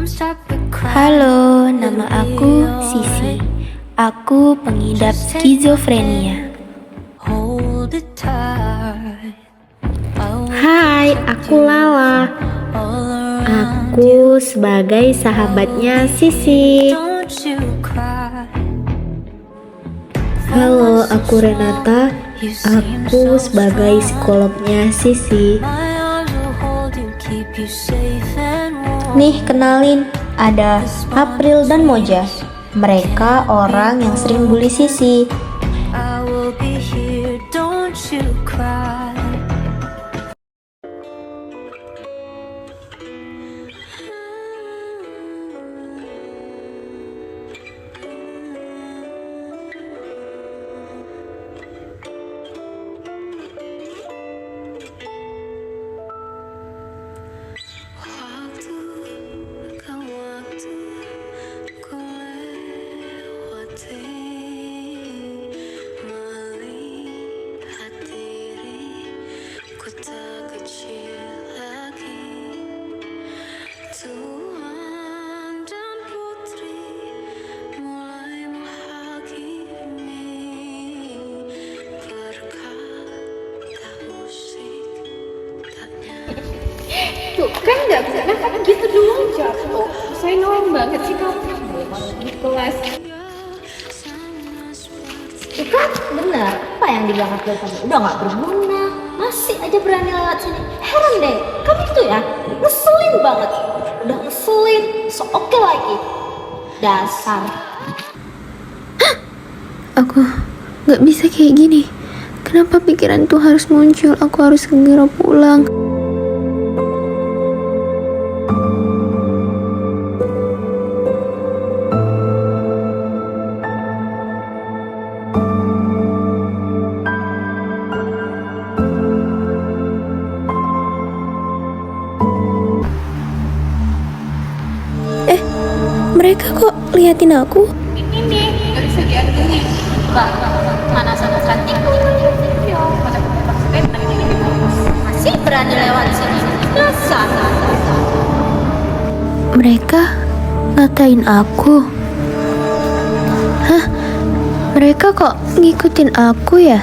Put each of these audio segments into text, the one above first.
Halo, nama aku Sisi. Aku pengidap skizofrenia. Hai, aku Lala. Aku sebagai sahabatnya Sisi. Halo, aku Renata. Aku sebagai psikolognya Sisi. Nih, kenalin, ada April dan Moja. Mereka orang yang sering bully Sisi. Tuh kan nggak bisa, nah kan gitu doang jatuh. Saya annoying banget sih kamu di kelas. Itu kan benar, apa yang di belakang kamu udah nggak berguna, masih aja berani lewat sini. Heran deh, kamu itu ya ngeselin banget. Udah ngeselin, so oke lagi. Dasar. Aku gak bisa kayak gini. Kenapa pikiran tuh harus muncul? Aku harus segera pulang. Mereka kok liatin aku? Ini nggak bisa diadili. Mana sana cantik? Iya, pada pakai ini Masih berani lewat sini. Dasar. Mereka ngatain aku. Hah? Mereka kok ngikutin aku ya?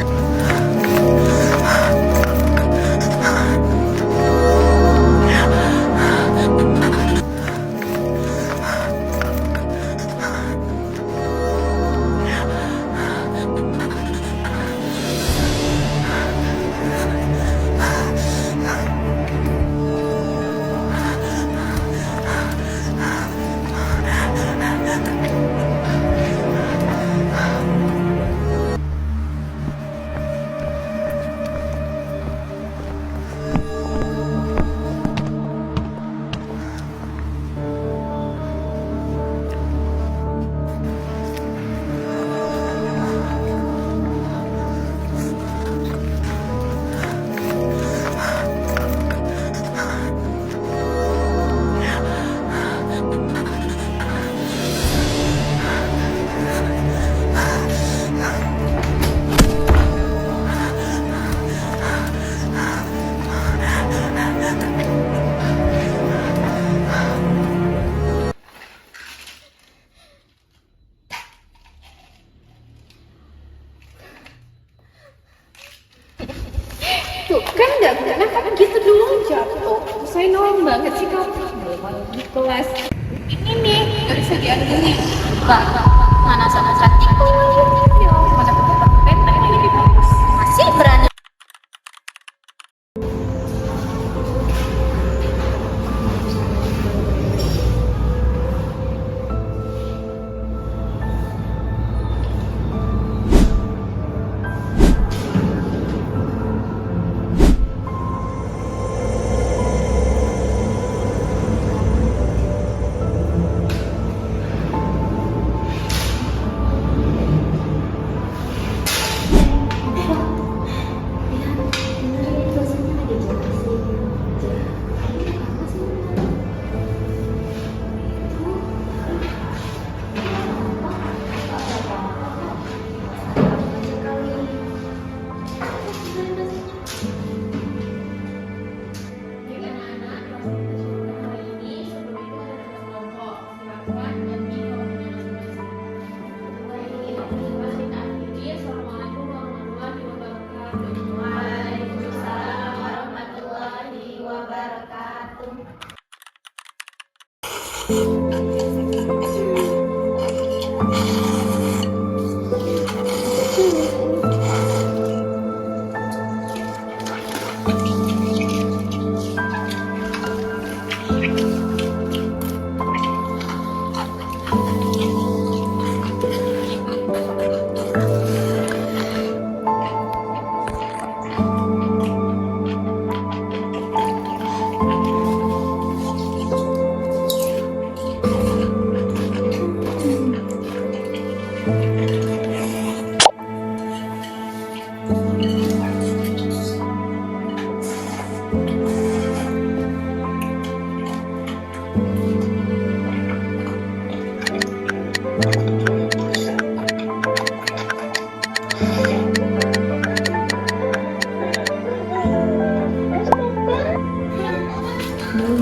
Tuh kan nggak bisa, nah kan gitu doang jatuh. Saya annoying banget sih kamu di kelas. Ini nih nggak bisa diadili. Mana sana cantik? Iya, pada pakai ini bagus. Masih berani.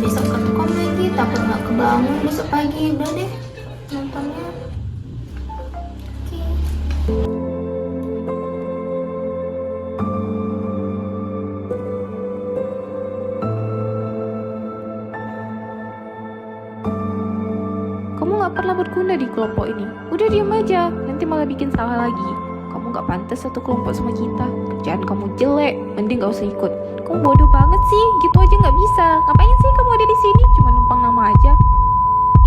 Besok kekom lagi, takut nggak kebangun besok pagi. Udah deh, nontonnya. Kamu nggak pernah berguna di kelompok ini. Udah diam aja, nanti malah bikin salah lagi. Kamu nggak pantas satu kelompok sama kita. Kerjaan kamu jelek, mending nggak usah ikut. Kamu bodoh banget sih, gitu aja nggak bisa. Ngapain sih kamu ada di sini? Cuma numpang nama aja.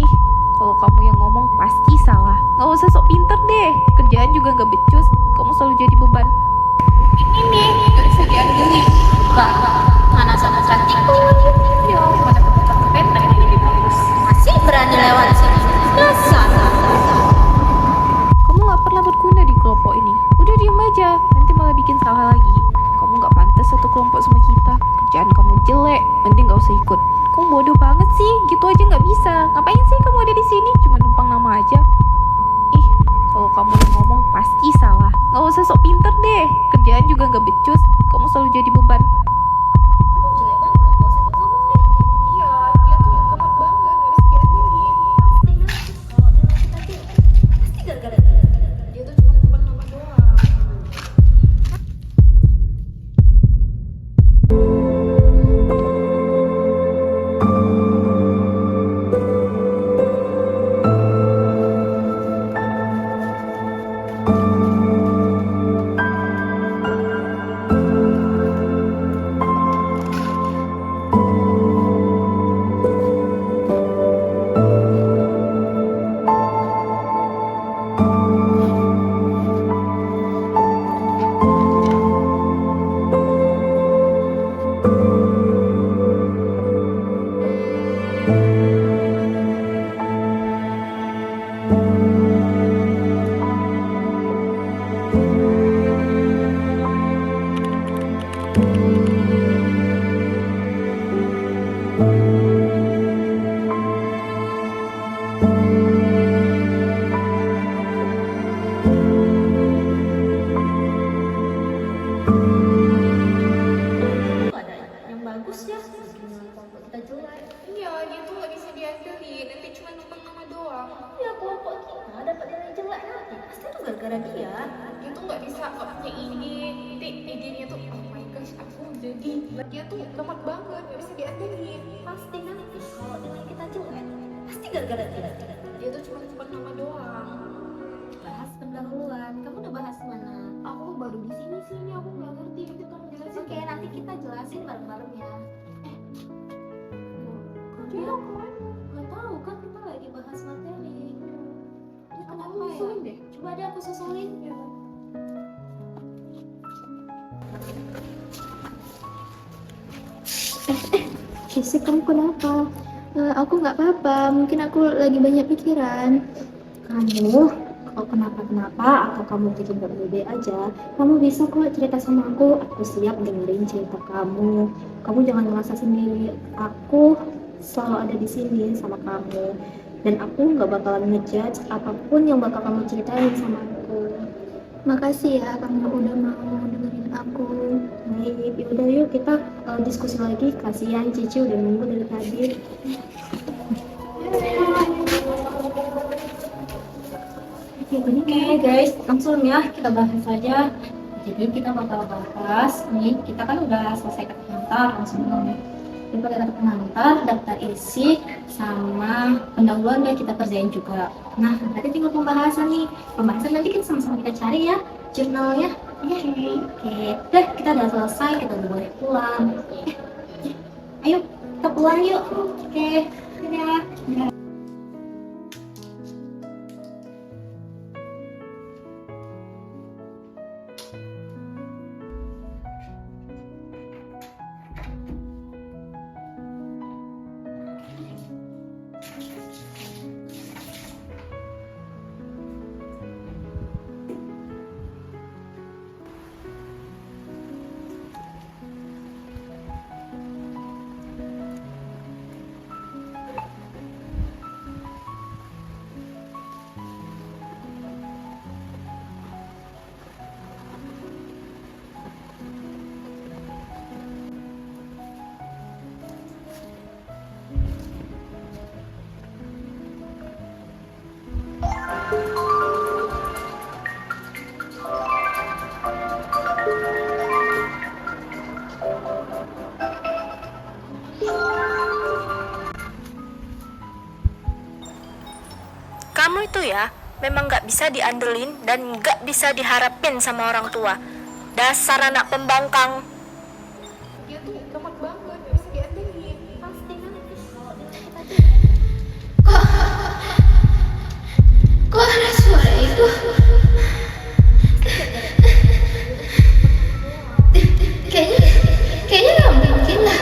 Ih, kalau kamu yang ngomong pasti salah. Nggak usah sok pinter deh. Kerjaan juga nggak becus. Kamu selalu jadi beban. Ini nih, nggak bisa diandelin. Mana sama cantikku? Ya, mana kepentak ini lebih bagus. Masih berani lewat sini. Dasar. Kamu nggak pernah berguna di kelompok ini. Udah diam aja, nanti malah bikin salah lagi. Kamu nggak pantas satu kelompok sama kita. Kerjaan kamu jelek, mending nggak usah ikut. Kamu bodoh banget sih, gitu aja nggak bisa. Ngapain sih kamu ada di sini? Cuma numpang nama aja. Ih, kalau kamu yang ngomong pasti salah. Nggak usah sok pinter deh. Kerjaan juga nggak becus. Kamu selalu jadi beban. Jelek banget, gak usah ikut ngomong deh. Iya, dia tuh gampang banget, harus diandelin. Kalau dia kita tuh pasti gara-gara dia. Dia tuh cuma numpang nama doang. Ada yang bagus ya. Bikin kelompok kita jelek. Iya, dia tuh nggak bisa diandelin. Nanti cuma numpang nama doang. Ya kelompok kita dapat nilai jelek nanti. Pasti itu gara-gara dia. Dia tuh nggak bisa, nggak punya ide. Nanti idenya tuh, oh my gosh, aku jadi. Dia tuh lemot banget, nggak bisa diandelin. Pasti nanti kalau nilai kita jelek. Pasti gara-gara dia. Dia tuh cuma numpang nama doang. Bahas pendahuluan. Kamu udah bahas mana? Aku baru di sini sih, ini aku nggak ngerti. Nanti kamu jelasin. Oke, nanti kita jelasin bareng-bareng ya. Dia kemana? Gak tahu kan kita lagi bahas materi. Dia Aku kenapa ya? susulin deh. Coba deh aku susulin. Kisi, kamu kenapa? Aku nggak apa-apa, mungkin aku lagi banyak pikiran. Kamu, kalau kenapa-kenapa atau kamu jadi berde aja, kamu bisa kok cerita sama aku siap dengerin cerita kamu. Kamu jangan merasa sendiri, aku selalu ada di sini sama kamu. Dan aku nggak bakalan ngejudge apapun yang bakal kamu ceritain sama aku. Makasih ya kamu udah mau dengerin aku. Baik, yaudah yuk kita diskusi lagi. Kasihan Cici udah nunggu dari tadi. Oke guys, langsung ya kita bahas aja. Jadi kita bakal bahas nih, kita kan udah selesai kata langsung nih. pakai kartu pengantar, daftar isi, sama pendahuluan yang kita kerjain juga. Nah, berarti tinggal pembahasan nih. Pembahasan nanti kita sama-sama kita cari ya jurnalnya. Oke. Deh, kita udah selesai, kita udah boleh pulang. Ayo, kita pulang yuk. Oke. Dadah. Kamu itu ya, memang gak bisa diandelin dan gak bisa diharapin sama orang tua. Dasar anak pembangkang. Dia tuh gampang banget, gak bisa diandelin. Pasti nanti. Kok ada suara itu? Kayaknya nggak mungkin lah.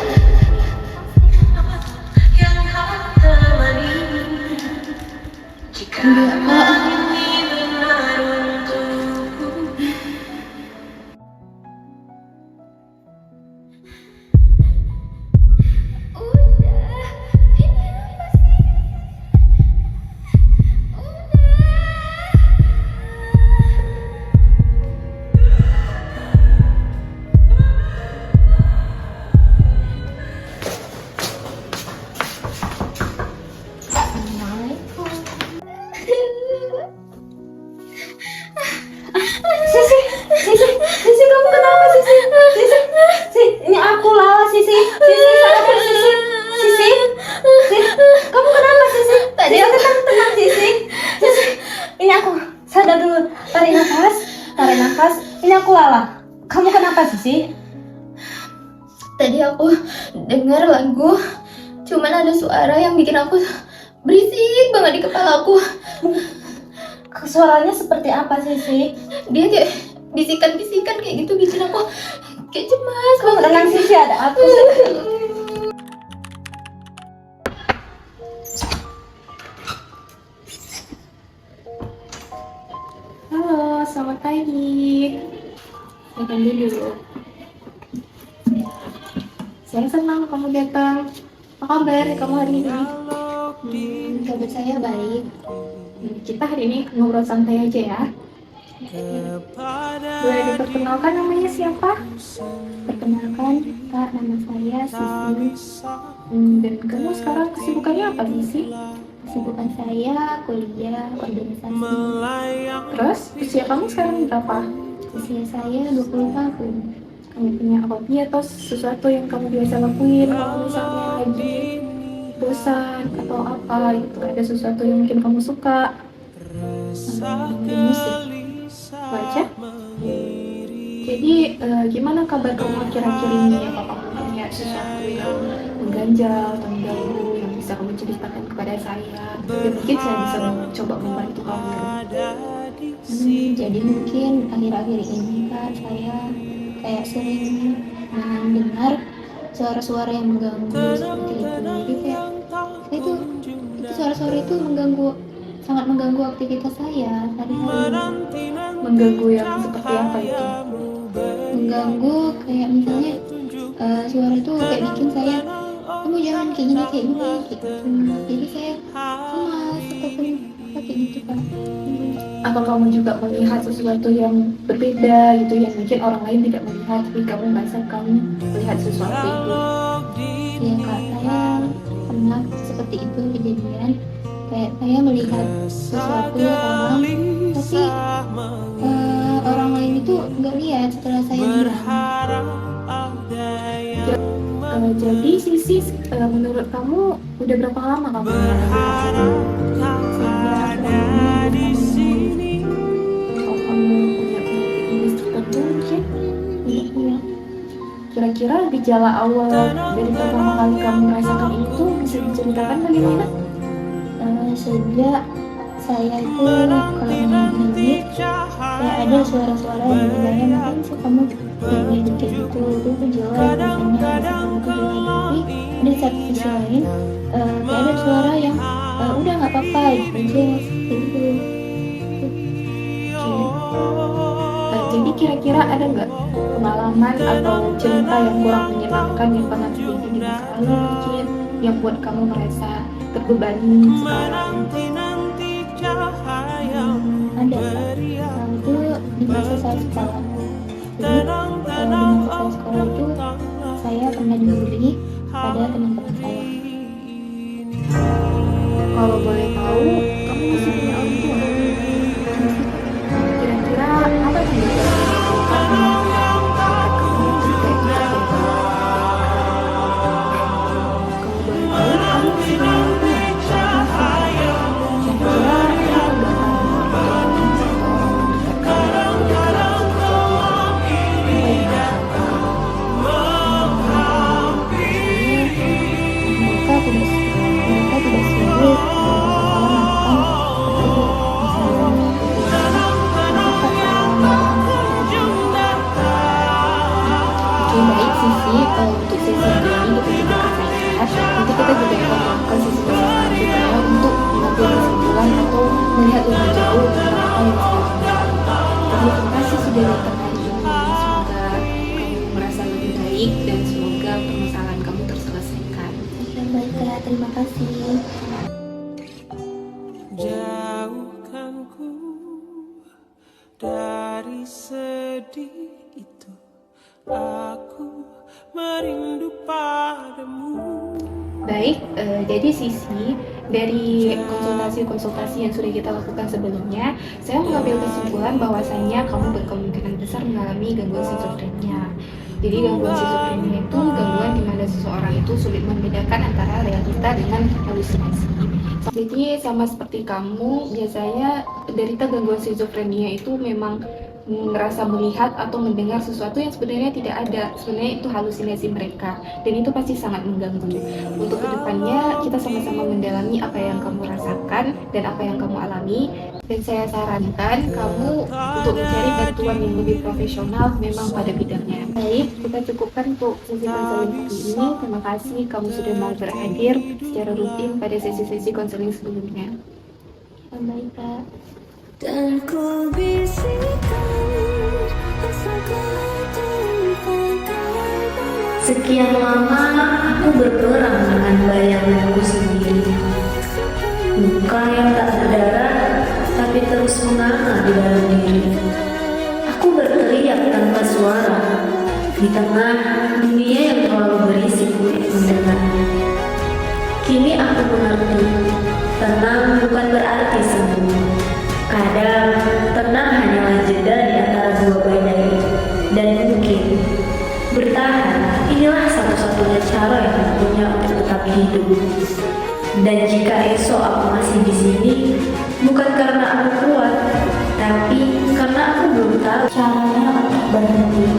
Sisi, kamu kenapa Sisi? Sisi, ini aku Lala Sisi. Sisi, sadar Sisi. Sisi, kamu kenapa Sisi? Tadi aku tenang Sisi. Sisi, ini aku. Sadar dulu. Tarik nafas. Ini aku Lala. Kamu kenapa Sisi? Tadi aku dengar lagu, cuman ada suara yang bikin aku berisik banget di kepalaku. Suaranya seperti apa Sisi? Dia kayak bisikan-bisikan kayak gitu bikin aku kayak cemas banget. Tenang Sisi, ada aku. Halo, selamat pagi. Makan dulu. Saya senang kamu datang. Apa kabar kamu hari ini? Kabar saya baik. Kita hari ini ngobrol santai aja ya. Boleh diperkenalkan namanya siapa? Perkenalkan, Kak, nama saya Sisi. Dan kamu sekarang kesibukannya apa Sisi? Kesibukan saya kuliah organisasi. Terus usia kamu sekarang berapa? Usia saya 20 tahun. Kamu punya hobi atau sesuatu yang kamu biasa lakuin kalau misalnya lagi bosan atau apa gitu, ada sesuatu yang mungkin kamu suka? Musik. Baca? Jadi gimana kabar kamu akhir-akhir ini? Apa kamu punya sesuatu yang mengganjal atau mengganggu yang bisa kamu ceritakan kepada saya? Dan mungkin saya bisa coba membantu kamu. Jadi mungkin akhir-akhir ini Kak, saya kayak sering mendengar suara-suara yang mengganggu seperti itu. Jadi kayak saya itu suara-suara itu sangat mengganggu aktivitas saya sehari-hari. Mengganggu yang seperti apa itu? Mengganggu kayak misalnya suara itu kayak bikin saya, kamu jangan kayak gini gitu. Jadi saya cemas ataupun apa kayak gitu Kak. Atau kamu juga melihat sesuatu yang berbeda gitu yang mungkin orang lain tidak melihat tapi kamu merasa kamu melihat sesuatu itu? Iya Kak, saya pernah seperti itu kejadian. Kayak saya melihat sesuatu orang, tapi orang lain itu nggak lihat setelah saya bilang. Jadi si Sisi, menurut kamu udah berapa lama kamu menghadapi pasangan? Kalau kamu punya penyakit medis tertentu mungkin? Iya, iya. Kira-kira gejala awal dari pertama kali kamu merasakan itu bisa diceritakan bagaimana? Sejak saya itu kalau mengingat kayak ada suara-suara yang bilangnya ngapain sih kamu kayak gitu itu jelek rasanya rasanya itu jelek, tapi ada satu sisi lain kayak ada suara yang udah nggak apa-apa gitu aja gitu. Jadi kira-kira ada nggak pengalaman atau cerita yang kurang menyenangkan yang pernah terjadi di masa lalu mungkin yang buat kamu merasa terbebani sekarang? Ada itu di masa saya sekolah. Jadi di masa saya sekolah itu saya pernah dibully pada teman-teman saya. Kalau boleh tahu, kamu masih punya orang tua? Kira-kira apa sih yang bisa dilakukan untuk kamu tidak terjadi? Kalau boleh tahu, kamu masih punya orang tua? Kira-kira apa tindakan Mereka tidak setuju Oke, baik Sisi, untuk sesi ini kita juga akan lihat. Nanti kita juga akan melakukan sesi selanjutnya untuk mengambil kesimpulan atau melihat lebih jauh tentang apa yang sedang terjadi. Terima kasih sudah datang hari ini. Semoga kamu merasa lebih baik dan semoga permasalahan kamu terselesaikan. yang baik Kak, terima kasih. Jauhkan ku dari sedih itu, aku merindu padamu. Baik, jadi Sisi, dari konsultasi-konsultasi yang sudah kita lakukan sebelumnya, saya mengambil kesimpulan bahwasanya kamu berkemungkinan besar mengalami gangguan skizofrenia. Jadi gangguan skizofrenia itu gangguan di mana seseorang itu sulit membedakan antara realita dengan halusinasi. Jadi sama seperti kamu, biasanya penderita gangguan skizofrenia itu memang merasa melihat atau mendengar sesuatu yang sebenarnya tidak ada, sebenarnya itu halusinasi mereka, dan itu pasti sangat mengganggu. Untuk kedepannya kita sama-sama mendalami apa yang kamu rasakan dan apa yang kamu alami, dan saya sarankan kamu untuk mencari bantuan yang lebih profesional memang pada bidangnya. Baik, kita cukupkan untuk sesi konseling kali ini. Terima kasih kamu sudah mau berhadir secara rutin pada sesi-sesi konseling sebelumnya. Yang baik Kak. Dan ku bisikan Sekian lama aku berperang dengan bayanganku sendiri. Luka yang tak berdarah tapi terus menganga di dalam diri. Aku berteriak tanpa suara di tengah dunia yang terlalu berisik untuk mendengarnya. Kini aku mengerti, tenang bukan berarti sembuh. Kadang tenang hanyalah jeda di antara dua badai, dan mungkin bertahan inilah satu-satunya cara yang aku punya untuk tetap hidup. Dan jika esok aku masih di sini, bukan karena aku kuat, tapi karena aku belum tahu caranya untuk berhenti.